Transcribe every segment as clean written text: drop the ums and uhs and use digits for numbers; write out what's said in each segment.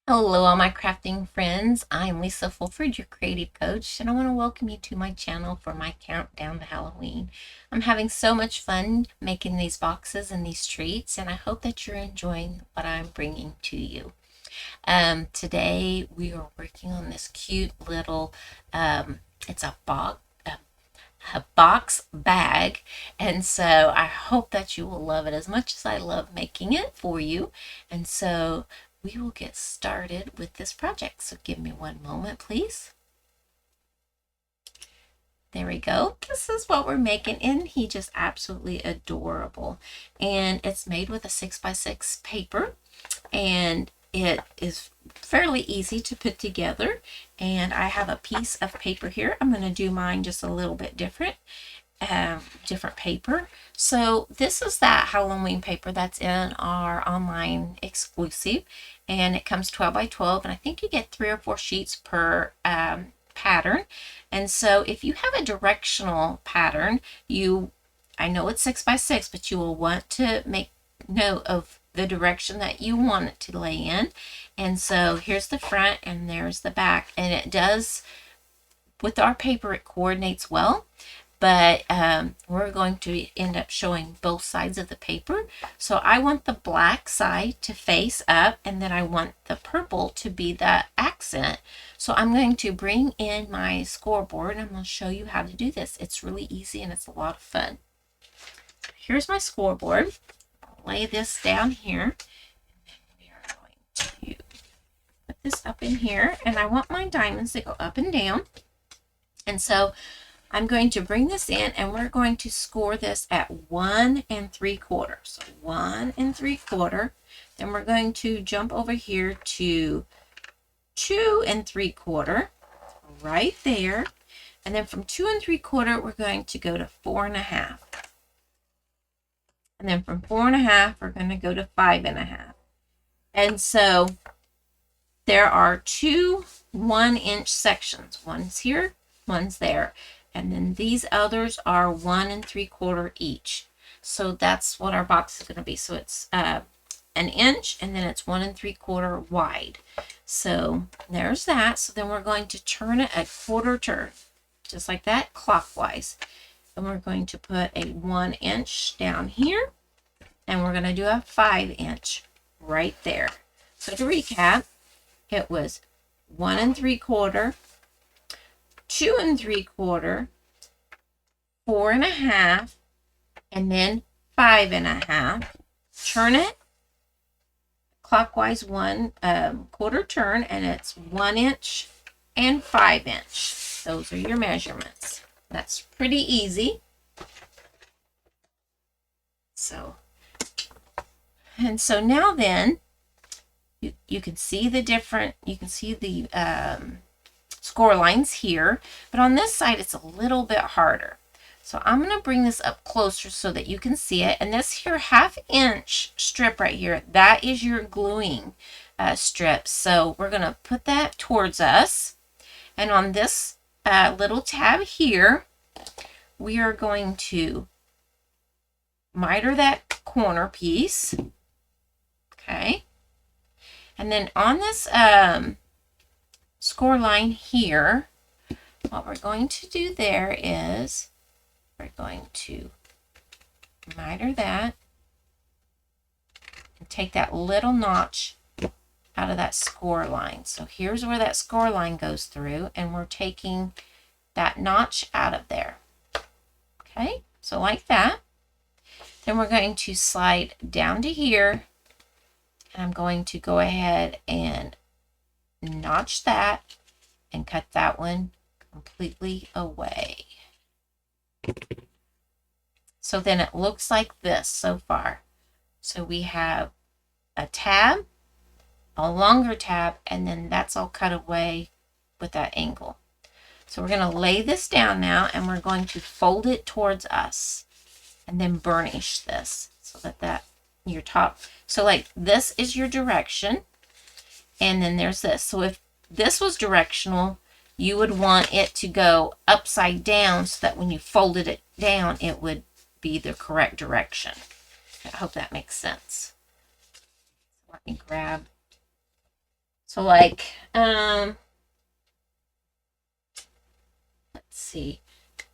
Hello, all my crafting friends. I'm Lisa Fulford, your creative coach, and I want to welcome you to my channel for my countdown to Halloween. I'm having so much fun making these boxes and these treats, and I hope that you're enjoying what I'm bringing to you. Today we are working on this cute little, it's a box bag, and so I hope that you will love it as much as I love making it for you. And so we will get started with this project. So give me one moment, please. There we go. This is what we're making, and he just absolutely adorable. And it's made with a 6x6 paper, and it is fairly easy to put together. And I have a piece of paper here. I'm going to do mine just a little bit different. Different paper. So this is that Halloween paper that's in our online exclusive, and it comes 12 by 12, and I think you get 3 or 4 sheets per pattern. And so if you have a directional pattern, I know it's 6 by 6, but you will want to make note of the direction that you want it to lay in. And so here's the front and there's the back, and it does, with our paper, it coordinates well. But we're going to end up showing both sides of the paper. So I want the black side to face up, and then I want the purple to be the accent. So I'm going to bring in my scoreboard, and I'm going to show you how to do this. It's really easy and it's a lot of fun. Here's my scoreboard. I'll lay this down here, and then we are going to put this up in here, and I want my diamonds to go up and down. And so I'm going to bring this in, and we're going to score this at 1 3/4. So 1 3/4. Then we're going to jump over here to 2 3/4, right there. And then from 2 3/4, we're going to go to 4 1/2. And then from 4 1/2, we're going to go to 5 1/2. And so there are 2 1-inch sections. One's here, one's there. And then these others are 1 3/4 each. So that's what our box is going to be. So it's an inch, and then it's 1 3/4 wide. So there's that. So then we're going to turn it a quarter turn, just like that, clockwise. And we're going to put a 1 inch down here, and we're going to do a 5 inch right there. So to recap, it was 1 3/4, 2 3/4, 4 1/2, and then 5 1/2. Turn it clockwise 1 quarter turn, and it's 1 inch and 5 inch. Those are your measurements. That's pretty easy. So now then you can see the different, you can see the score lines here, but on this side it's a little bit harder. So I'm going to bring this up closer so that you can see it. And this here 1/2 inch strip right here, that is your gluing strip. So we're going to put that towards us. And on this little tab here, we are going to miter that corner piece. Okay. And then on this score line here, what we're going to do there is we're going to miter that and take that little notch out of that score line. So here's where that score line goes through, and we're taking that notch out of there. Okay, so like that. Then we're going to slide down to here, and I'm going to go ahead and notch that and cut that one completely away. So then it looks like this so far. So we have a tab, a longer tab, and then that's all cut away with that angle. So we're going to lay this down now, and we're going to fold it towards us and then burnish this so that your top, so like this is your direction, and then there's this. So if this was directional, you would want it to go upside down so that when you folded it down, it would be the correct direction. I hope that makes sense. Let me grab So like, let's see. Do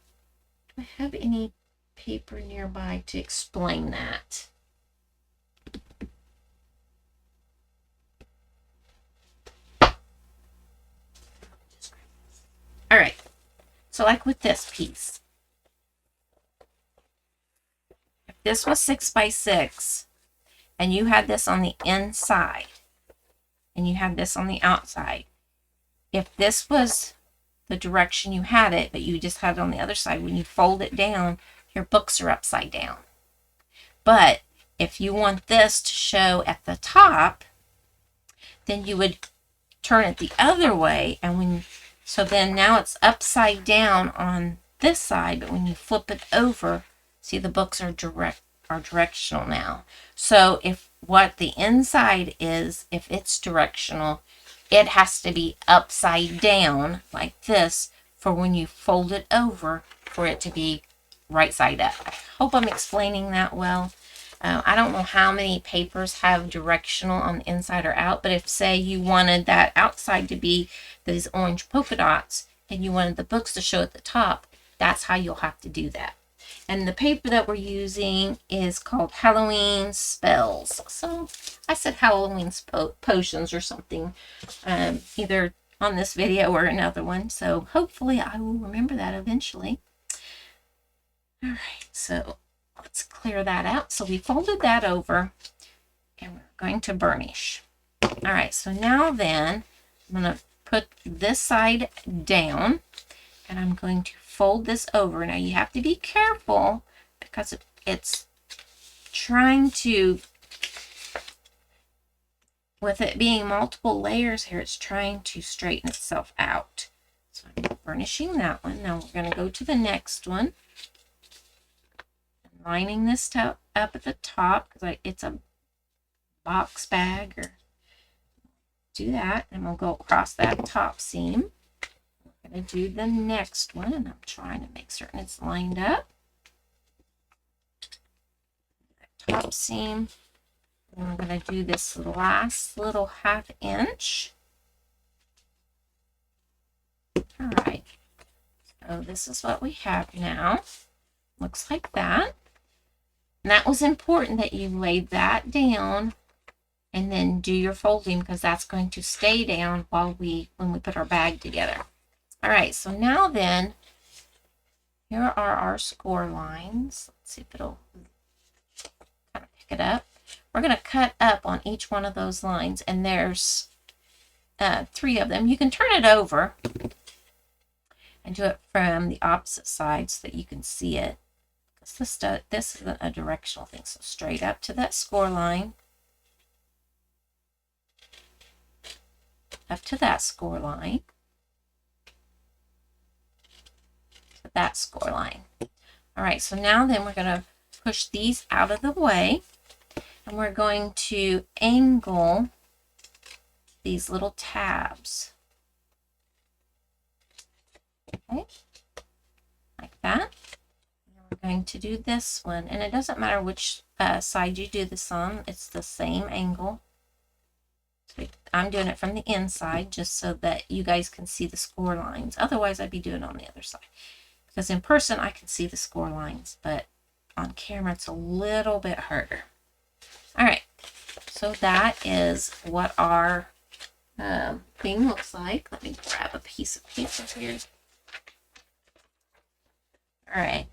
I have any paper nearby to explain that? All right. So like with this piece, if this was 6 by 6 and you had this on the inside and you had this on the outside, if this was the direction you had it, but you just had it on the other side, when you fold it down, your books are upside down. But if you want this to show at the top, then you would turn it the other way, and so then now it's upside down on this side, but when you flip it over, see, the books are directional now. So if what the inside is, if it's directional, it has to be upside down like this for when you fold it over for it to be right side up. I hope I'm explaining that well. I don't know how many papers have directional on the inside or out, but if, say, you wanted that outside to be these orange polka dots and you wanted the books to show at the top, that's how you'll have to do that. And the paper that we're using is called Halloween Spells. So I said Halloween potions or something, either on this video or another one. So hopefully I will remember that eventually. All right, so let's clear that out. So we folded that over and we're going to burnish. All right, so now then I'm going to put this side down and I'm going to fold this over. Now you have to be careful because it's trying to, with it being multiple layers here, it's trying to straighten itself out. So I'm burnishing that one. Now we're going to go to the next one. Lining this up at the top because it's a box bag, or do that, and we'll go across that top seam. I'm going to do the next one, and I'm trying to make certain it's lined up. That top seam, and we're going to do this last little 1/2 inch. All right, so this is what we have now. Looks like that. And that was important that you laid that down and then do your folding, because that's going to stay down when we put our bag together. All right, so now then, here are our score lines. Let's see if it'll kind of pick it up. We're going to cut up on each one of those lines, and there's 3 of them. You can turn it over and do it from the opposite side so that you can see it. This is a directional thing, so straight up to that score line, up to that score line, to that score line. All right, so now then we're going to push these out of the way, and we're going to angle these little tabs. Okay, like that. Going to do this one, and it doesn't matter which side you do this on, it's the same angle. So I'm doing it from the inside just so that you guys can see the score lines. Otherwise I'd be doing it on the other side, because in person I can see the score lines, but on camera it's a little bit harder. All right, so that is what our thing looks like. Let me grab a piece of paper here. All right,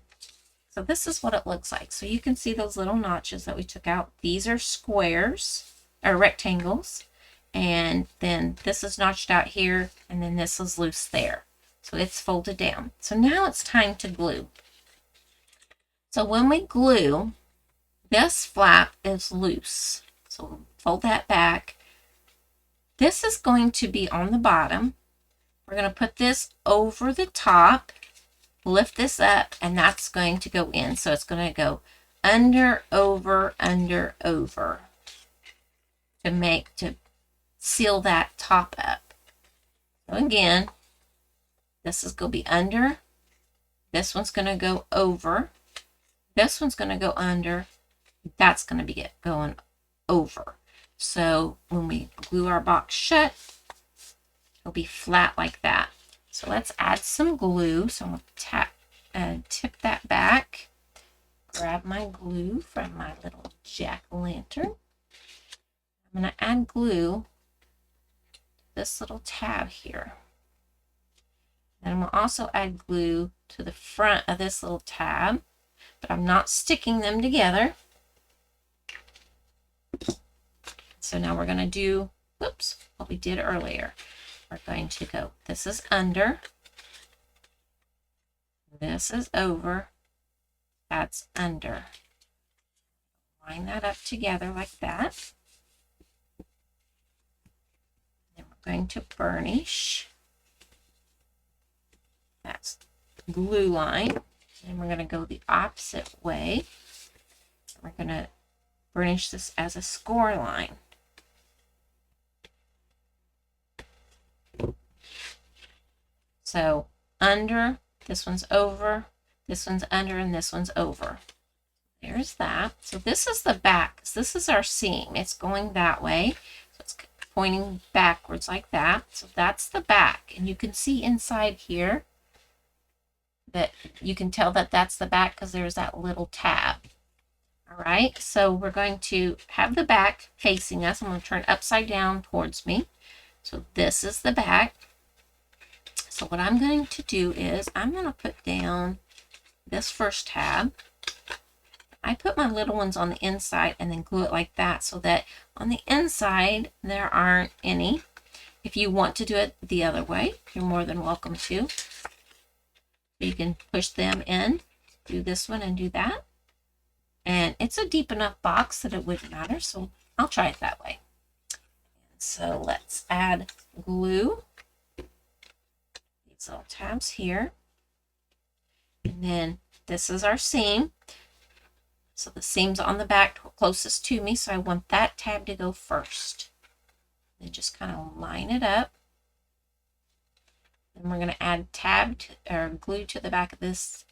so this is what it looks like. So you can see those little notches that we took out. These are squares or rectangles, and then this is notched out here, and then this is loose there. So it's folded down. So now it's time to glue. So when we glue, this flap is loose. So we'll fold that back. This is going to be on the bottom. We're going to put this over the top, lift this up, and that's going to go in. So it's going to go under, over, under, over to seal that top up. So again, this is going to be under, this one's going to go over, this one's going to go under, that's going to be it going over. So when we glue our box shut, It'll be flat like that. So let's add some glue. So I'm going to tap and tip that back. Grab my glue from my little jack-o'-lantern. I'm going to add glue to this little tab here. And I'm going to also add glue to the front of this little tab, but I'm not sticking them together. So now we're going to do, whoops, what we did earlier. We're going to go, this is under, this is over, that's under. Line that up together like that. Then we're going to burnish. That's glue line. And we're going to go the opposite way. We're going to burnish this as a score line. So under, this one's over, this one's under, and this one's over. There's that. So this is the back. This is our seam. It's going that way. So it's pointing backwards like that. So that's the back. And you can see inside here that you can tell that that's the back because there's that little tab. All right. So we're going to have the back facing us. I'm going to turn upside down towards me. So this is the back. So what I'm going to do is I'm going to put down this first tab. I put my little ones on the inside and then glue it like that so that on the inside there aren't any. If you want to do it the other way, you're more than welcome to. You can push them in, do this one and do that. And it's a deep enough box that it wouldn't matter, so I'll try it that way. So let's add glue. These little tabs here. And then this is our seam. So the seam's on the back closest to me, so I want that tab to go first. Then just kind of line it up. Then we're going to add tab to, or glue to the back of this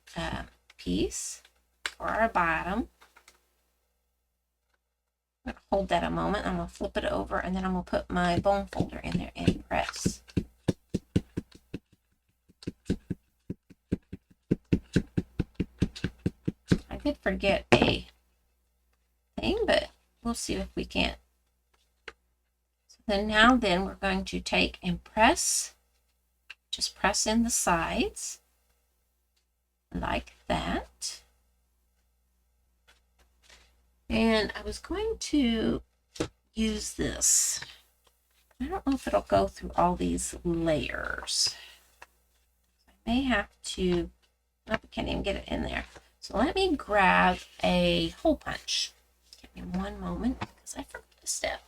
piece for our bottom. I'm going to hold that a moment. I'm going to flip it over, and then I'm going to put my bone folder in there and press. I did forget a thing, but we'll see if we can't. So then we're going to take and press, just press in the sides like that. And I was going to use this. I don't know if it'll go through all these layers. I may have to, oh, I can't even get it in there. So let me grab a hole punch. Give me one moment because I forgot a step.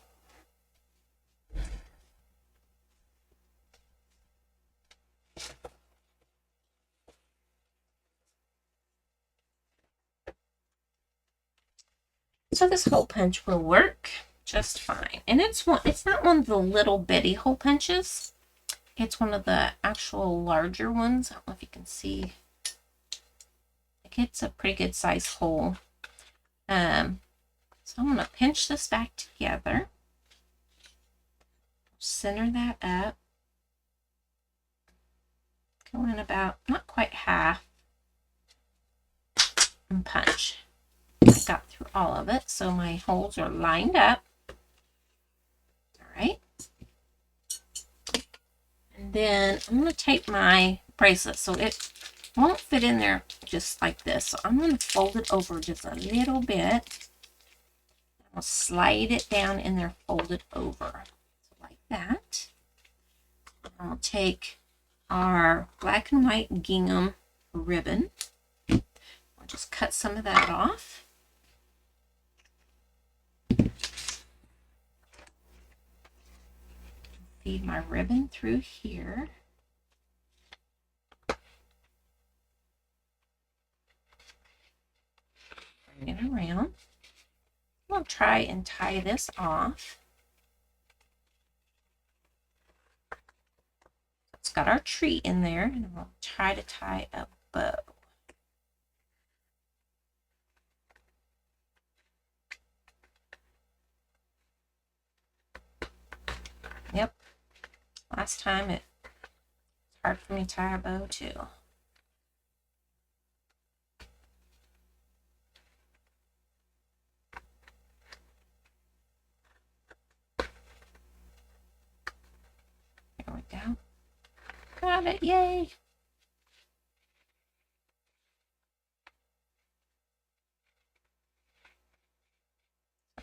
So this hole punch will work just fine. And it's not one of the little bitty hole punches. It's one of the actual larger ones. I don't know if you can see. It's a pretty good size hole. So I'm going to pinch this back together. Center that up. Go in about, not quite half. And punch. I got through all of it, so my holes are lined up. All right. And then I'm going to take my bracelet so it won't fit in there just like this. So I'm going to fold it over just a little bit. I'll slide it down in there, fold it over. So like that. And I'll take our black and white gingham ribbon. I'll just cut some of that off. Feed my ribbon through here. Bring it around. We'll try and tie this off. It's got our tree in there, and we'll try to tie a bow. Yep. Last time it's hard for me to tie a bow too. There we go. Got it, yay!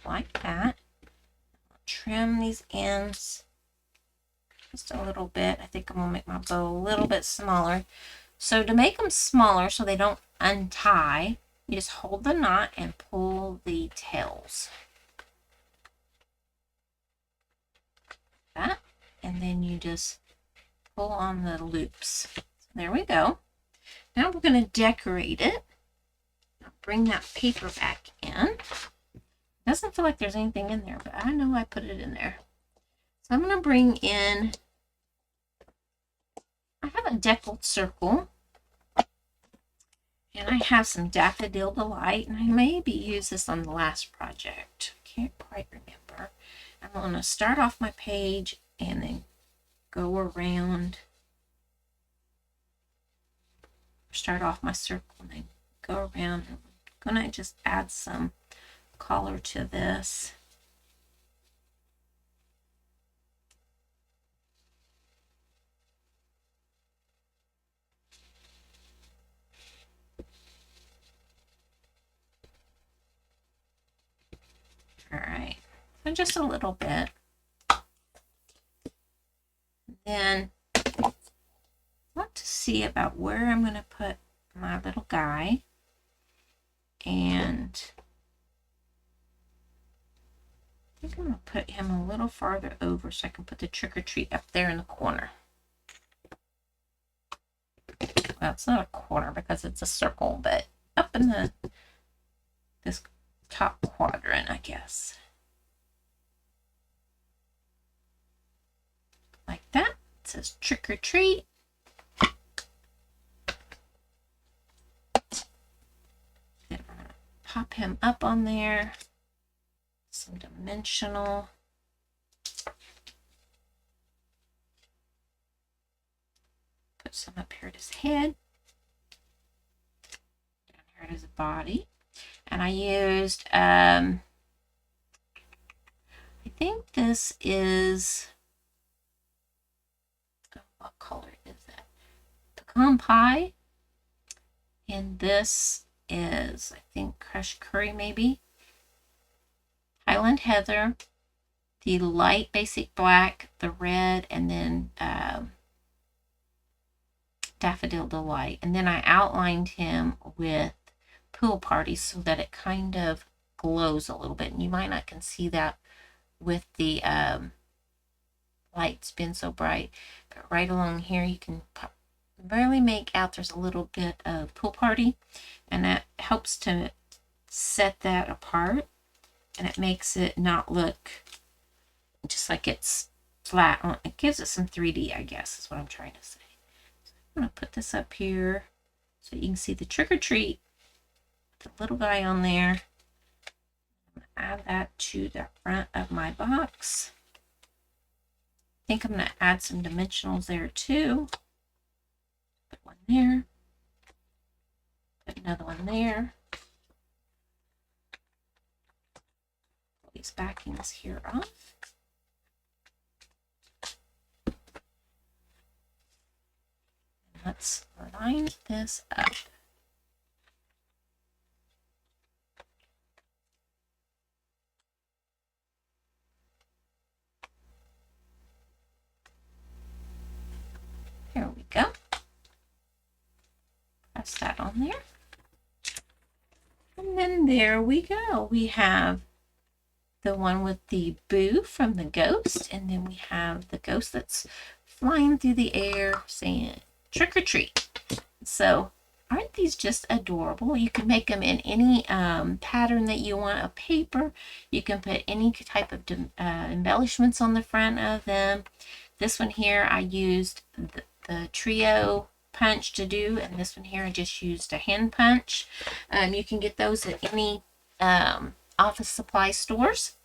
Like that. I'll trim these ends just a little bit. I think I'm gonna make my bow a little bit smaller. So to make them smaller so they don't untie, you just hold the knot and pull the tails. That, and then you just pull on the loops. So there we go. Now we're going to decorate it. I'll bring that paper back in. Doesn't feel like there's anything in there, but I know I put it in there. So I'm going to bring in, I have a deckled circle, and I have some Daffodil Delight, and I maybe used this on the last project. I can't quite remember. I'm going to start off my page and then go around, start off my circle and then go around. I'm going to just add some color to this. All right, so just a little bit. Then I want to see about where I'm going to put my little guy, and I think I'm going to put him a little farther over so I can put the trick or treat up there in the corner. Well, it's not a corner because it's a circle, but up in this top quadrant, I guess. Like that. It says trick or treat. Then I'm going to pop him up on there. Some dimensional. Put some up here at his head. Down here at his body. And I used, I think this is, oh, what color is that? Pecan pie. And this is, I think, crushed curry maybe. Highland heather, the light basic black, the red, and then Daffodil Delight. And then I outlined him with Pool Party so that it kind of glows a little bit. And you might not can see that with the lights being so bright. But right along here you can barely make out there's a little bit of Pool Party. And that helps to set that apart. And it makes it not look just like it's flat. It gives it some 3D, I guess, is what I'm trying to say. So I'm going to put this up here so you can see the trick or treat. The little guy on there. I'm going to add that to the front of my box. I think I'm going to add some dimensionals there too. Put one there. Put another one there. These backings here off. Let's line this up. There we go. Press that on there. And then there we go. We have the one with the boo from the ghost, and then we have the ghost that's flying through the air saying trick or treat. So aren't these just adorable? You can make them in any pattern that you want of paper. You can put any type of embellishments on the front of them. This one here I used the trio punch to do, and this one here I just used a hand punch. You can get those at any office supply stores.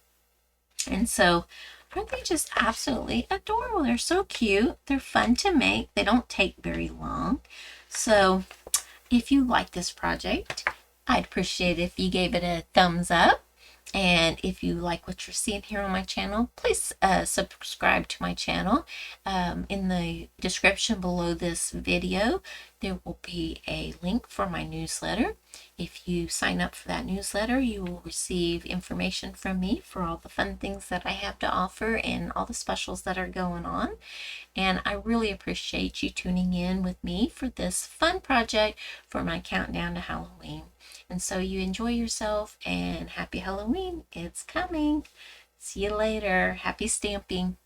And so Aren't they just absolutely adorable? They're so cute. They're fun to make. They don't take very long. So if you like this project, I'd appreciate it if you gave it a thumbs up. And if you like what you're seeing here on my channel, please subscribe to my channel. In the description below this video, there will be a link for my newsletter. If you sign up for that newsletter, you will receive information from me for all the fun things that I have to offer and all the specials that are going on. And I really appreciate you tuning in with me for this fun project for my countdown to Halloween. And so you enjoy yourself, and happy Halloween. It's coming. See you later. Happy stamping.